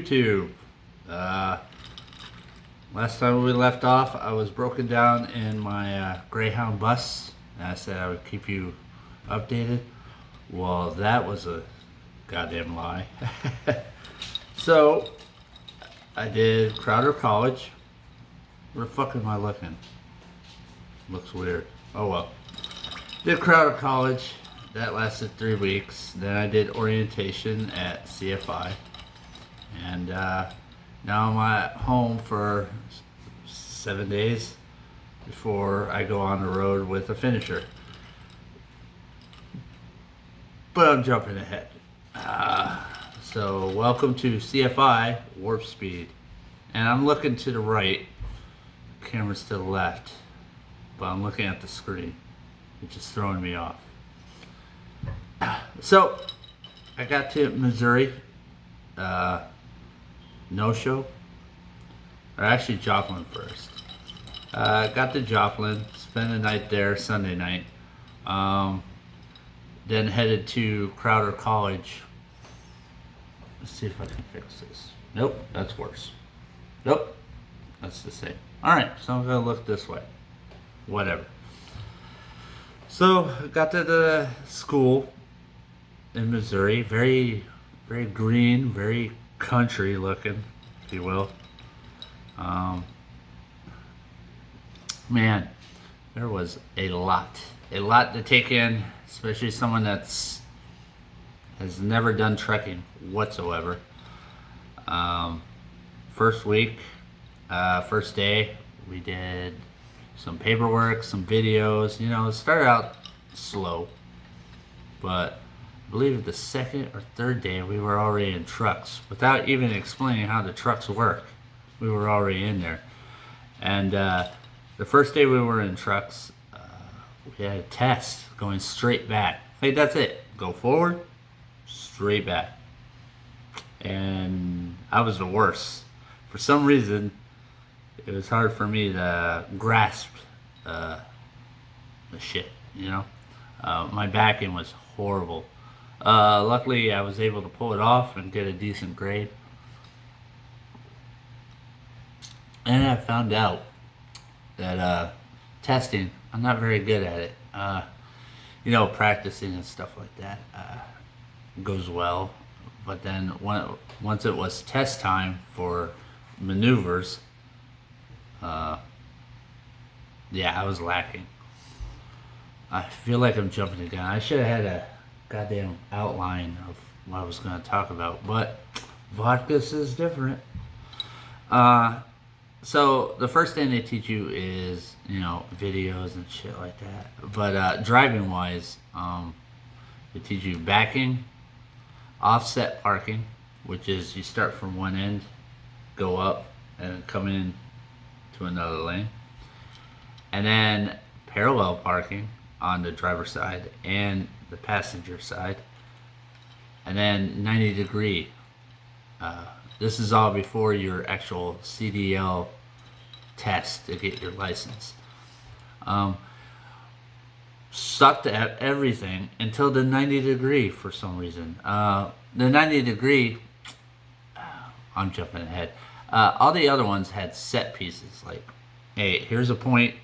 YouTube. Last time we left off, I was broken down in my Greyhound bus, and I said I would keep you updated. Well, that was a goddamn lie. So, I did Crowder College. Where the fuck am I looking? Looks weird. Oh well. Did Crowder College. That lasted 3 weeks. Then I did orientation at CFI. And now I'm at home for 7 days before I go on the road with a finisher. But I'm jumping ahead. So welcome to CFI Warp Speed. And I'm looking to the right. The camera's to the left. But I'm looking at the screen, which is throwing me off. So I got to Missouri. No-show. Or actually Joplin first. Got to Joplin, spent the night there Sunday night. Then headed to Crowder College. Let's see if I can fix this. Nope, that's worse. Nope, that's the same. Alright, so I'm going to look this way. Whatever. So, got to the school in Missouri. Very, very green, very country looking, if you will. Man, there was a lot to take in, especially someone has never done trekking whatsoever. First week, first day, we did some paperwork, some videos. You know, it started out slow, but I believe the second or third day we were already in trucks without even explaining how the trucks work. We were already in there. And the first day we were in trucks, we had a test going straight back. Hey, that's it. Go forward, straight back. And I was the worst. For some reason, it was hard for me to grasp the shit, you know? My backing was horrible. Luckily, I was able to pull it off and get a decent grade. And I found out that testing, I'm not very good at it. You know, practicing and stuff like that goes well. But then once it was test time for maneuvers, yeah, I was lacking. I feel like I'm jumping again. I should have had a goddamn outline of what I was going to talk about, but vodka is different. So the first thing they teach you is, you know, videos and shit like that. But driving wise, they teach you backing, offset parking, which is you start from one end, go up, and come in to another lane. And then parallel parking on the driver's side and the passenger side. And then 90 degree. This is all before your actual CDL test to get your license. Sucked at everything until the 90 degree for some reason. The 90 degree, I'm jumping ahead. All the other ones had set pieces, like, hey, here's a point.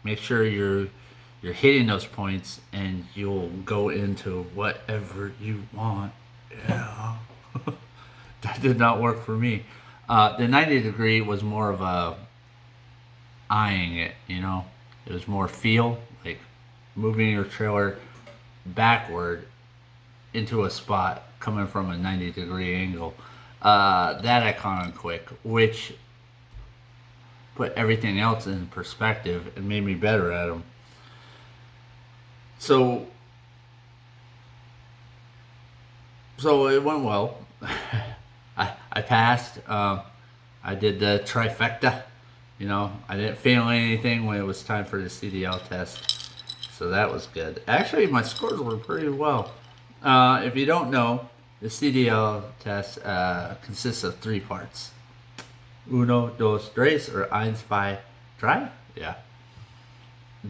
Make sure you're hitting those points, and you'll go into whatever you want. Yeah. That did not work for me. The 90 degree was more of a eyeing it, you know. It was more feel, like moving your trailer backward into a spot coming from a 90 degree angle. That I caught on quick, which put everything else in perspective and made me better at them. So it went well. I passed. I did the trifecta. You know, I didn't fail anything when it was time for the CDL test. So that was good. Actually, my scores were pretty well. If you don't know, the CDL test consists of 3 parts. Uno, dos, tres, or eins, zwei, drei? Yeah.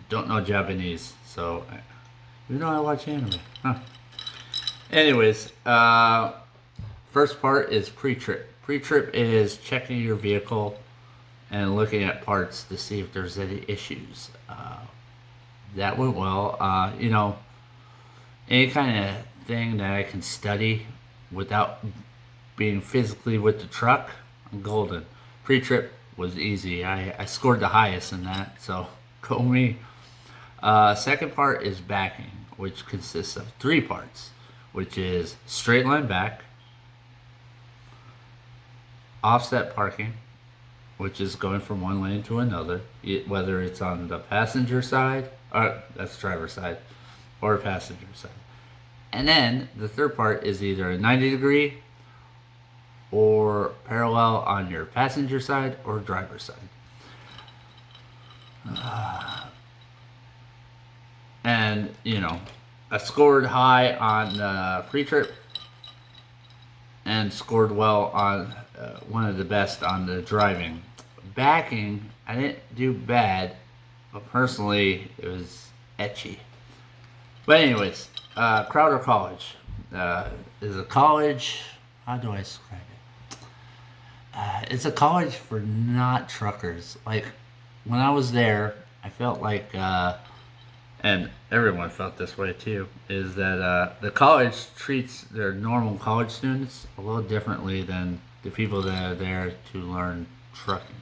Don't know Japanese, so even though I watch anime. Huh. Anyways, first part is pre-trip. Pre-trip is checking your vehicle and looking at parts to see if there's any issues. That went well. Any kind of thing that I can study without being physically with the truck, I'm golden. Pre-trip was easy. I scored the highest in that, so go me. Second part is backing, which consists of three parts, which is straight line back, offset parking, which is going from one lane to another, whether it's on the passenger side, or that's driver's side, or passenger side. And then the third part is either a 90-degree or parallel on your passenger side or driver's side. And, I scored high on pre-trip and scored well on one of the best on the driving. Backing, I didn't do bad, but personally, it was etchy. But anyways, Crowder College is a college. How do I describe it? It's a college for not truckers. Like when I was there, I felt like, and everyone felt this way too, is that the college treats their normal college students a little differently than the people that are there to learn trucking.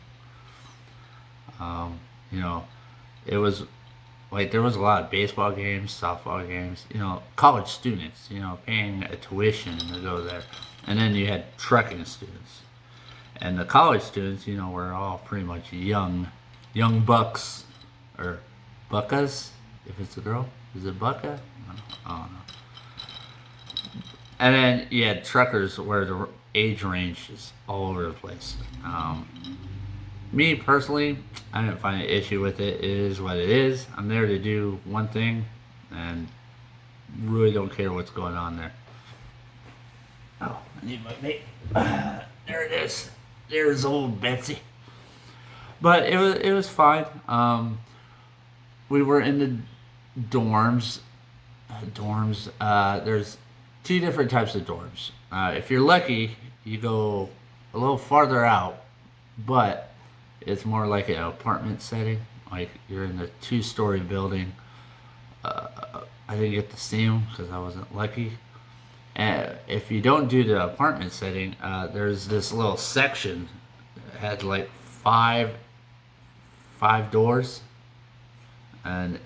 It was like there was a lot of baseball games, softball games, college students, paying a tuition to go there. And then you had trucking students. And the college students, were all pretty much young bucks, or buckas, if it's a girl. Is it bucka? I don't know. And then you had truckers where the age range is all over the place. Me personally, I didn't find an issue with it. It is what it is. I'm there to do one thing, and really don't care what's going on there. Oh, I need my mate. There it is. There's old Betsy. But it was fine. We were in the dorms. There's two different types of dorms. If you're lucky, you go a little farther out, but it's more like an apartment setting. Like you're in a 2-story building. I didn't get to see them because I wasn't lucky. And if you don't do the apartment setting, there's this little section that had like five doors, and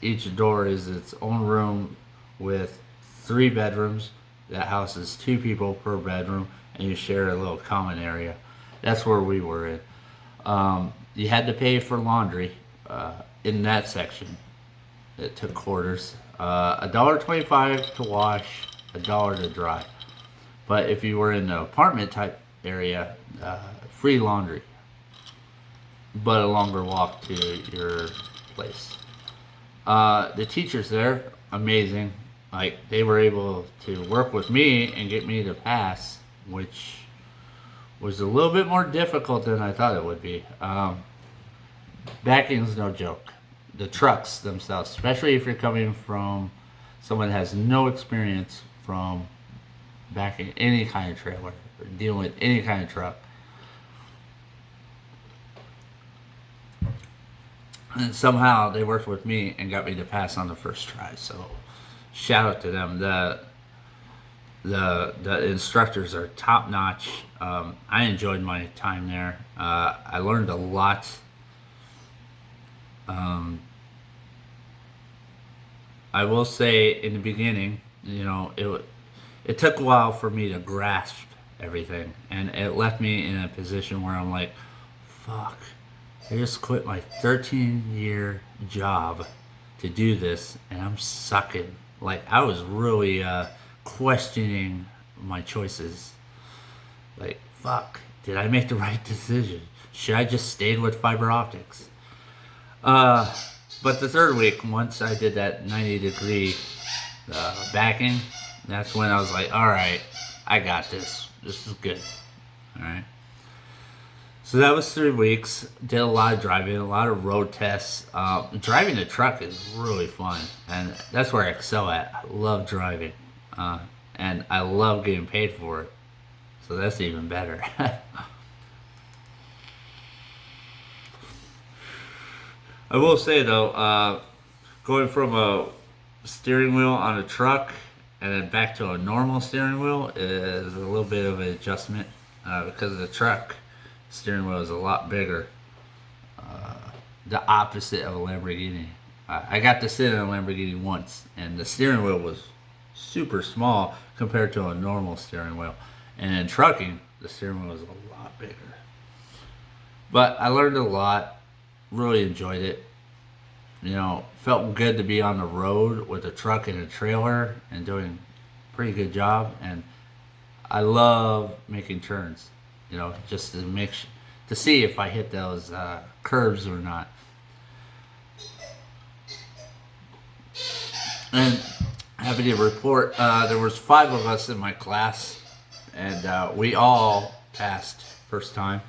each door is its own room with 3 bedrooms. That houses 2 people per bedroom, and you share a little common area. That's where we were in. You had to pay for laundry in that section. It took quarters. $1.25 to wash, $1 to dry. But if you were in the apartment type area, free laundry, but a longer walk to your place. The teachers there, amazing. Like they were able to work with me and get me to pass, which was a little bit more difficult than I thought it would be. Backing's no joke. The trucks themselves, especially if you're coming from someone that has no experience from backing any kind of trailer or dealing with any kind of truck. And somehow they worked with me and got me to pass on the first try. So shout out to them. The instructors are top notch. I enjoyed my time there. I learned a lot. I will say in the beginning, it took a while for me to grasp everything, and it left me in a position where I'm like, fuck, I just quit my 13-year job to do this, and I'm sucking. Like, I was really questioning my choices. Like, fuck, did I make the right decision? Should I just stayed with fiber optics? But the third week, once I did that 90-degree backing, that's when I was like, all right, I got this. This is good. All right. So that was 3 weeks. Did a lot of driving, a lot of road tests. Driving a truck is really fun, and that's where I excel at. I love driving, and I love getting paid for it. So that's even better. I will say though, going from a steering wheel on a truck and then back to a normal steering wheel is a little bit of an adjustment because the truck steering wheel is a lot bigger. The opposite of a Lamborghini. I got to sit in a Lamborghini once, and the steering wheel was super small compared to a normal steering wheel. And in trucking, the steering wheel was a lot bigger. But I learned a lot, really enjoyed it. You know, felt good to be on the road with a truck and a trailer and doing a pretty good job. And I love making turns, you know, just to to see if I hit those curves or not. And happy to report there was 5 of us in my class, and we all passed first time.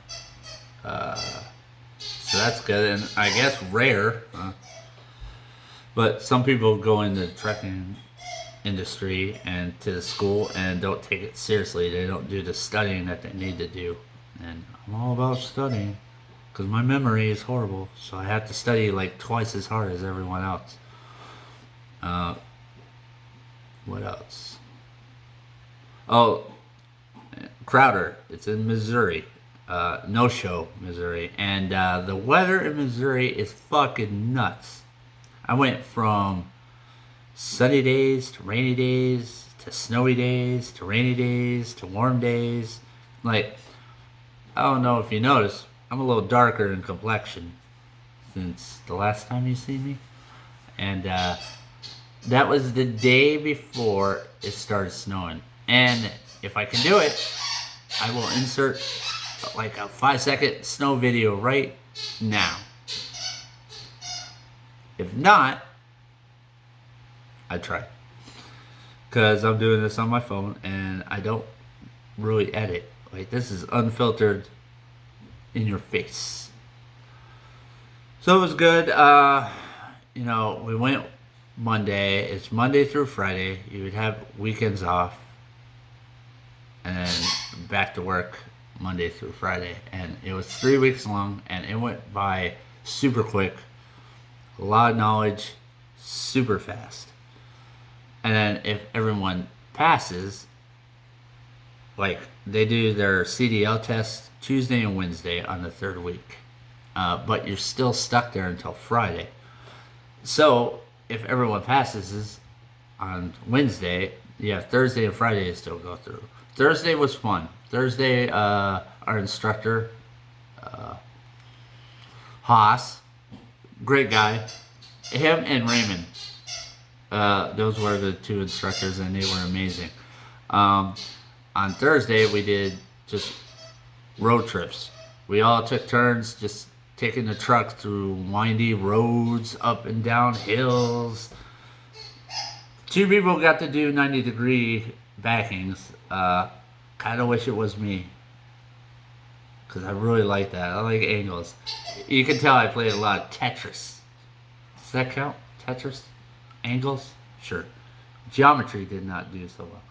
So that's good, and I guess rare. But some people go into the trucking industry and to the school and don't take it seriously. They don't do the studying that they need to do. And I'm all about studying because my memory is horrible. So I have to study like twice as hard as everyone else. What else? Oh, Crowder. It's in Missouri. No show, Missouri. And the weather in Missouri is fucking nuts. I went from sunny days to rainy days to snowy days to rainy days to warm days. Like, I don't know if you noticed, I'm a little darker in complexion since the last time you see me. And that was the day before it started snowing. And if I can do it, I will insert like a 5-second snow video right now. If not, I try. Because I'm doing this on my phone and I don't really edit. Like, this is unfiltered in your face. So it was good. You know, we went Monday. It's Monday through Friday. You would have weekends off. And then back to work Monday through Friday. And it was 3 weeks long and it went by super quick. A lot of knowledge, super fast. And then if everyone passes, like they do their CDL test Tuesday and Wednesday on the 3rd week. But you're still stuck there until Friday. So if everyone passes on Wednesday, you have Thursday and Friday to still go through. Thursday was fun. Thursday, our instructor, Haas, great guy. Him and Raymond. Those were the 2 instructors, and they were amazing. On Thursday, we did just road trips. We all took turns just taking the truck through windy roads, up and down hills. 2 people got to do 90-degree backings. Kind of wish it was me, because I really like that. I like angles. You can tell I played a lot of Tetris. Does that count? Tetris? Angles? Sure. Geometry did not do so well.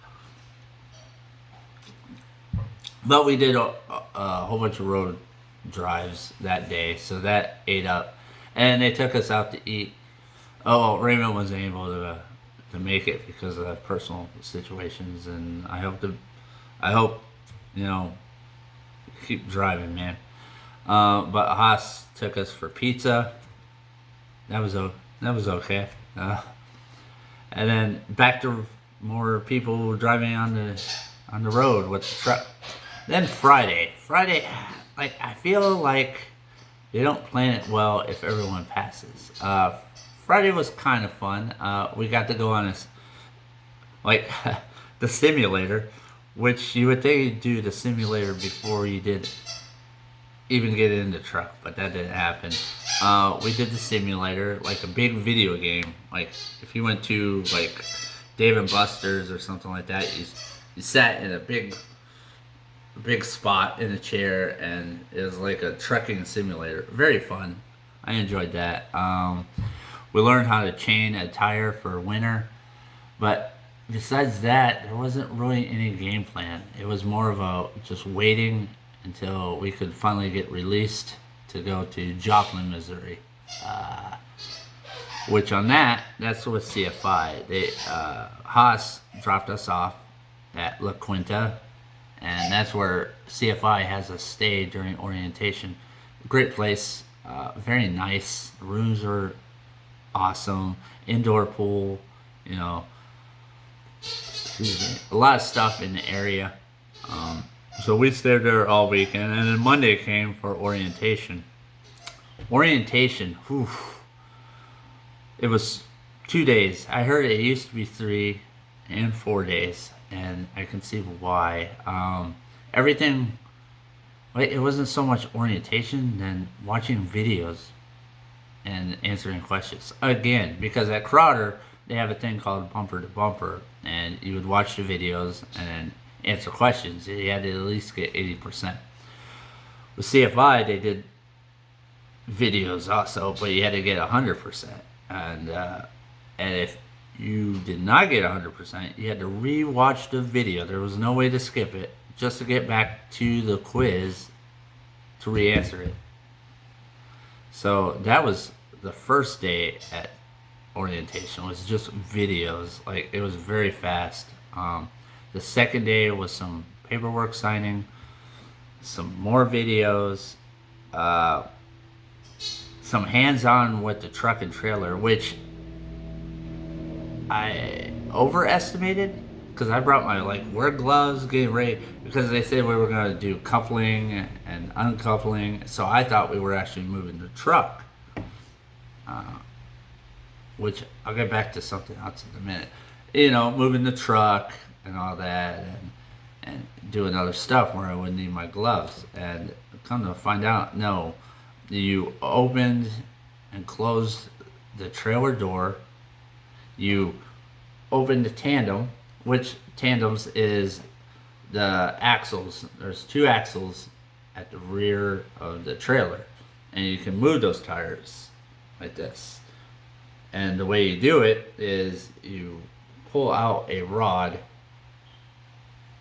But we did a whole bunch of road drives that day, so that ate up. And they took us out to eat. Oh, Raymond wasn't able to make it because of personal situations, and I hope, you know, keep driving, man. But Haas took us for pizza. That was okay. And then back to more people driving on the road with the truck. Then Friday, like I feel like they don't plan it well if everyone passes. Friday was kind of fun. We got to go on the simulator, which you would think you'd do the simulator before you did even get in the truck, but that didn't happen. We did the simulator, like a big video game. Like if you went to like Dave and Buster's or something like that, you sat in a big spot in a chair, and it was like a trucking simulator. Very fun. I enjoyed that. We learned how to chain a tire for winter, but besides that, there wasn't really any game plan. It was more of a just waiting until we could finally get released to go to Joplin, Missouri. Which on that's with CFI. Haas dropped us off at La Quinta, and that's where CFI has us stay during orientation. Great place, very nice. The rooms are awesome. Indoor pool, you know, a lot of stuff in the area. So we stayed there all weekend, and then Monday came for orientation. Orientation, whew, it was 2 days. I heard it used to be 3 and 4 days, and I can see why. Everything, it wasn't so much orientation than watching videos and answering questions. Again, because at Crowder, they have a thing called bumper to bumper, and you would watch the videos and then answer questions. You had to at least get 80%. With CFI, they did videos also, but you had to get 100%. And if you did not get 100%, you had to re-watch the video. There was no way to skip it, just to get back to the quiz to re-answer it. So that was the first day at orientation, was just videos. Like, it was very fast. The second day was some paperwork signing, some more videos, some hands-on with the truck and trailer, which I overestimated because I brought my wear gloves, getting ready, because they said we were going to do coupling and uncoupling. So I thought we were actually moving the truck, which I'll get back to something else in a minute. You know, moving the truck and all that, and doing other stuff where I wouldn't need my gloves. And come to find out, no, you opened and closed the trailer door. You opened the tandem, which tandems is the axles. There's 2 axles at the rear of the trailer, and you can move those tires like this. And the way you do it is you pull out a rod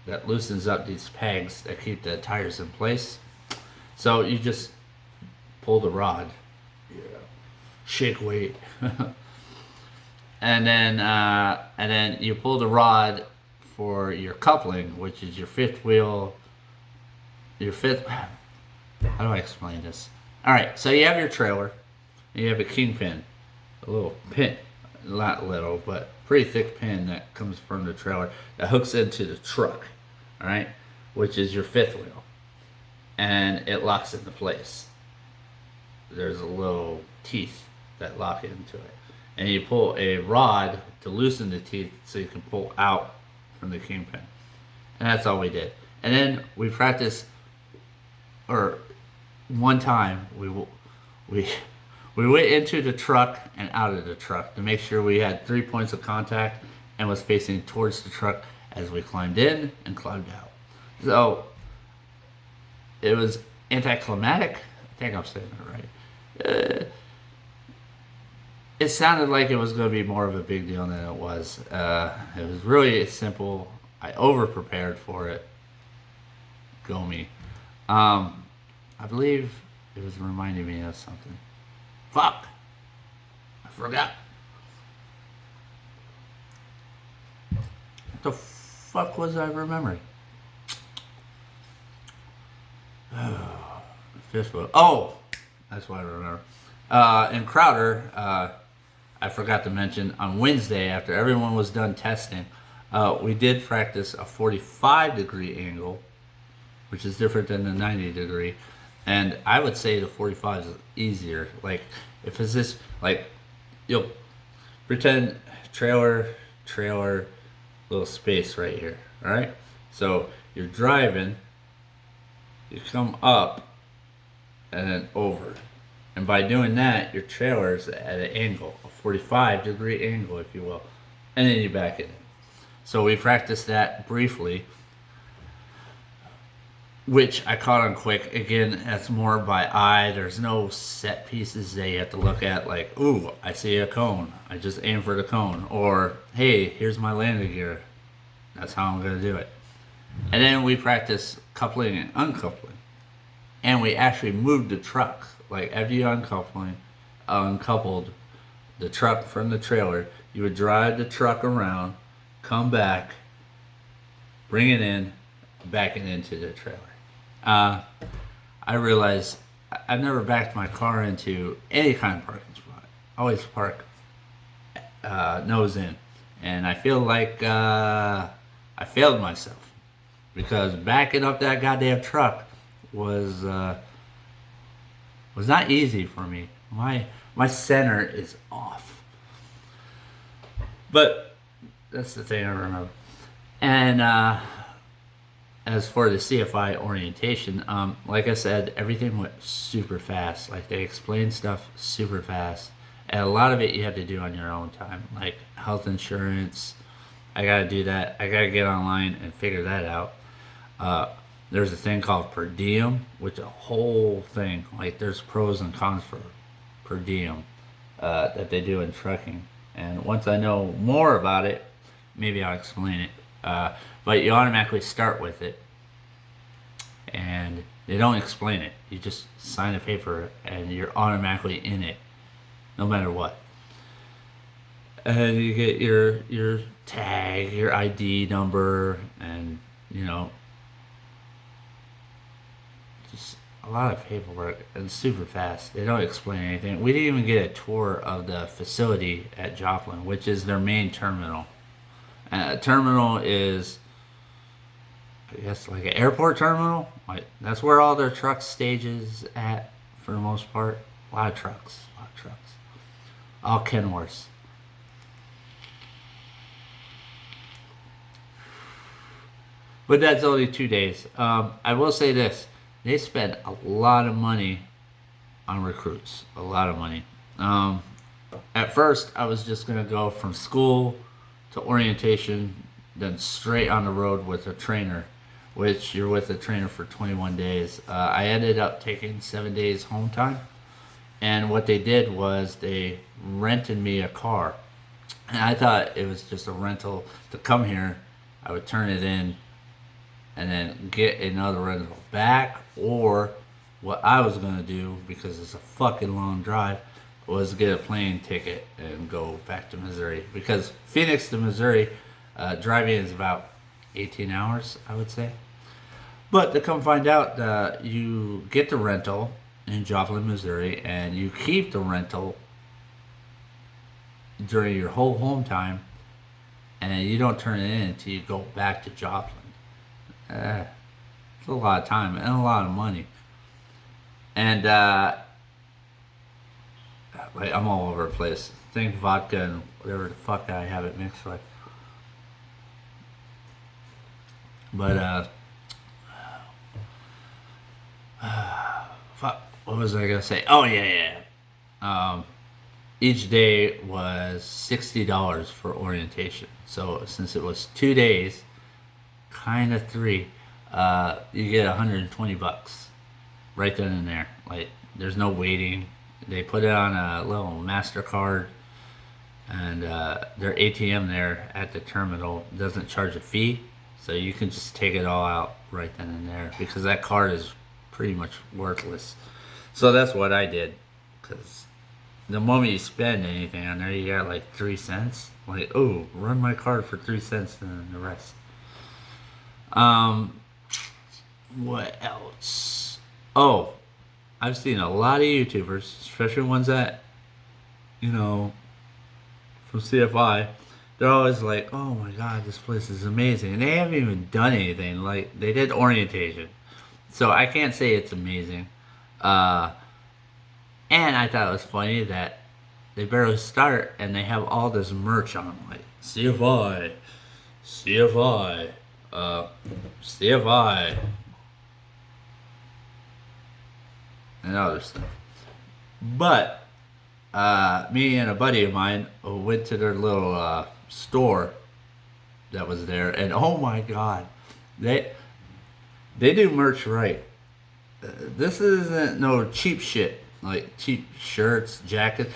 that loosens up these pegs that keep the tires in place. So you just pull the rod, shake weight, and then you pull the rod for your coupling, which is your fifth wheel. How do I explain this? All right, so you have your trailer, and you have a kingpin, a little pin, not little, but pretty thick pin that comes from the trailer that hooks into the truck. All right, which is your fifth wheel, and it locks into place. There's a little teeth that lock into it, and you pull a rod to loosen the teeth so you can pull out from the kingpin. And that's all we did. And then we practiced, or one time we went into the truck and out of the truck to make sure we had 3 points of contact and was facing towards the truck as we climbed in and climbed out. So it was anticlimactic. I think I'm saying that right. It sounded like it was going to be more of a big deal than it was. It was really simple. I over prepared for it. Go me. I believe it was reminding me of something. Fuck! I forgot. What the fuck was I remembering? Fistful. Oh, that's what I remember. In Crowder, I forgot to mention, on Wednesday, after everyone was done testing, we did practice a 45-degree angle, which is different than the 90-degree. And I would say the 45 is easier. Like, if it's this, like, you'll pretend trailer, little space right here, all right? So you're driving, you come up, and then over. And by doing that, your trailer is at an angle, a 45-degree angle, if you will. And then you back it in. So we practiced that briefly. which I caught on quick. Again, that's more by eye. There's no set pieces that you have to look at. Like, ooh, I see a cone. I just aim for the cone. Or, hey, here's my landing gear. That's how I'm gonna do it. And then we practice coupling and uncoupling. And we actually moved the truck. Like after you uncoupled the truck from the trailer, you would drive the truck around, come back, bring it in, back it into the trailer. I realized I've never backed my car into any kind of parking spot. I always park nose in. And I feel like I failed myself because backing up that goddamn truck was not easy for me. My center is off. But that's the thing I remember. And as for the CFI orientation, like I said, everything went super fast. Like they explained stuff super fast. And a lot of it you have to do on your own time. Like health insurance, I gotta do that. I gotta get online and figure that out. There's a thing called per diem, which a whole thing, like there's pros and cons for per diem that they do in trucking. And once I know more about it, maybe I'll explain it. But you automatically start with it, and they don't explain it. You just sign a paper, and you're automatically in it, no matter what. And you get your tag, your ID number, and just a lot of paperwork and super fast. They don't explain anything. We didn't even get a tour of the facility at Joplin, which is their main terminal. Terminal is, I guess, like an airport terminal. Like that's where all their truck stages at for the most part. A lot of trucks. All Kenworths. But that's only 2 days. I will say this. They spend a lot of money on recruits. A lot of money. At first, I was just going to go from school to orientation, then straight on the road with a trainer, which you're with a trainer for 21 days. I ended up taking 7 days home time. And what they did was they rented me a car. And I thought it was just a rental to come here. I would turn it in and then get another rental back, or what I was going to do, because it's a fucking long drive, was get a plane ticket and go back to Missouri. Because Phoenix to Missouri, driving is about 18 hours, I would say. But to come find out, you get the rental in Joplin, Missouri, and you keep the rental during your whole home time, and you don't turn it in until you go back to Joplin. It's a lot of time and a lot of money. And like I'm all over the place. Think vodka and whatever the fuck I have it mixed with. But fuck, what was I gonna say? Oh yeah. Each day was $60 for orientation. So since it was 2 days, kind of 3, you get $120 right then and there. Like there's no waiting. They put it on a little MasterCard, and their ATM there at the terminal doesn't charge a fee, so you can just take it all out right then and there because that card is pretty much worthless. So that's what I did, because the moment you spend anything on there, you got like 3 cents. Like, oh, run my card for 3 cents and then the rest. What else? Oh, I've seen a lot of YouTubers, especially ones that, from CFI. They're always like, oh my god, this place is amazing. And they haven't even done anything. Like, they did orientation. So I can't say it's amazing. And I thought it was funny that they barely start and they have all this merch on. Like, CFI, and other stuff. But me and a buddy of mine went to their little store that was there, and oh my god, They do merch right. This isn't no cheap shit like cheap shirts, jackets.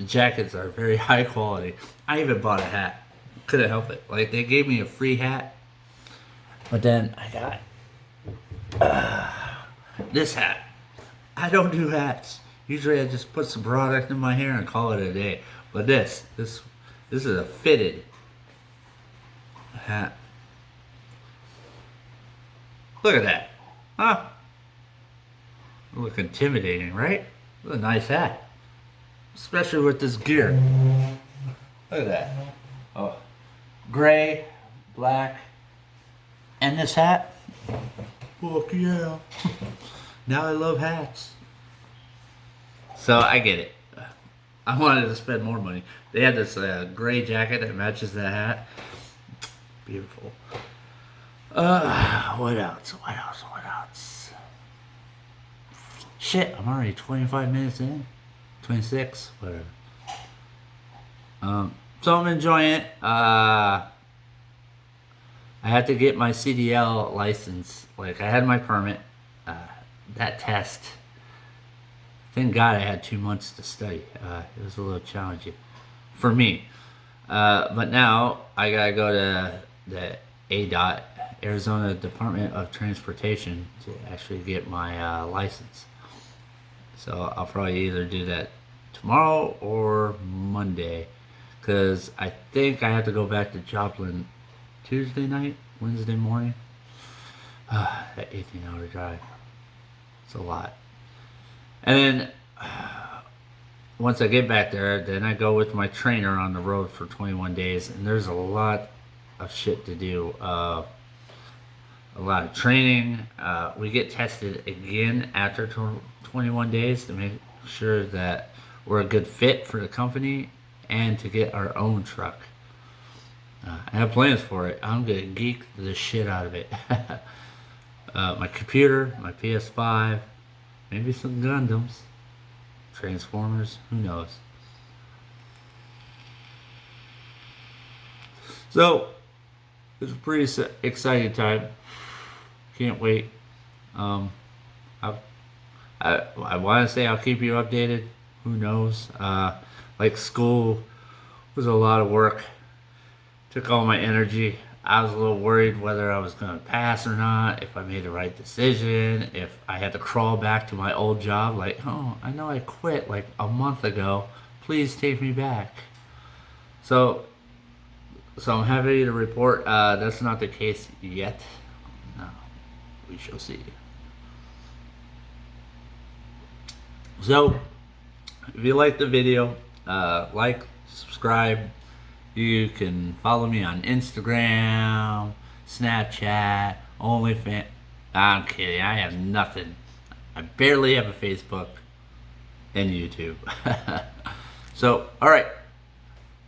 Jackets are very high quality. I even bought a hat. Couldn't help it. Like they gave me a free hat, but then I got this hat. I don't do hats. Usually I just put some product in my hair and call it a day. But this is a fitted hat. Look at that. Huh? Look intimidating, right? What a nice hat. Especially with this gear. Look at that. Oh. Gray, black, and this hat. Fuck yeah. Now I love hats. So I get it. I wanted to spend more money. They had this gray jacket that matches that hat. Beautiful. What else? What else? Shit, I'm already 25 minutes in. 26, whatever. So I'm enjoying it. I had to get my CDL license. Like I had my permit. That test. Thank God I had 2 months to study. It was a little challenging for me. But now I gotta go to the ADOT, Arizona Department of Transportation, to actually get my license. So I'll probably either do that tomorrow or Monday, because I think I have to go back to Joplin Tuesday night, Wednesday morning. That 18-hour drive. It's a lot. And then once I get back there, then I go with my trainer on the road for 21 days, and there's a lot of shit to do. A lot of training. We get tested again after 21 days to make sure that we're a good fit for the company and to get our own truck. I have plans for it. I'm gonna geek the shit out of it. My computer, my PS5, maybe some Gundams, Transformers, who knows. So it's a pretty exciting time. Can't wait. I want to say I'll keep you updated. Who knows? Like school was a lot of work. Took all my energy. I was a little worried whether I was going to pass or not, if I made the right decision, if I had to crawl back to my old job. Like, oh, I know I quit like a month ago. Please take me back. So I'm happy to report that's not the case yet. No, we shall see. So, if you like the video, like, subscribe. You can follow me on Instagram, Snapchat, OnlyFans. I'm kidding, I have nothing. I barely have a Facebook and YouTube. So, alright.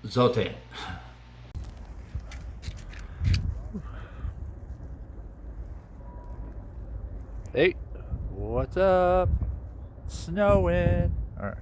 Zote. Hey, what's up? Snowing. Alright.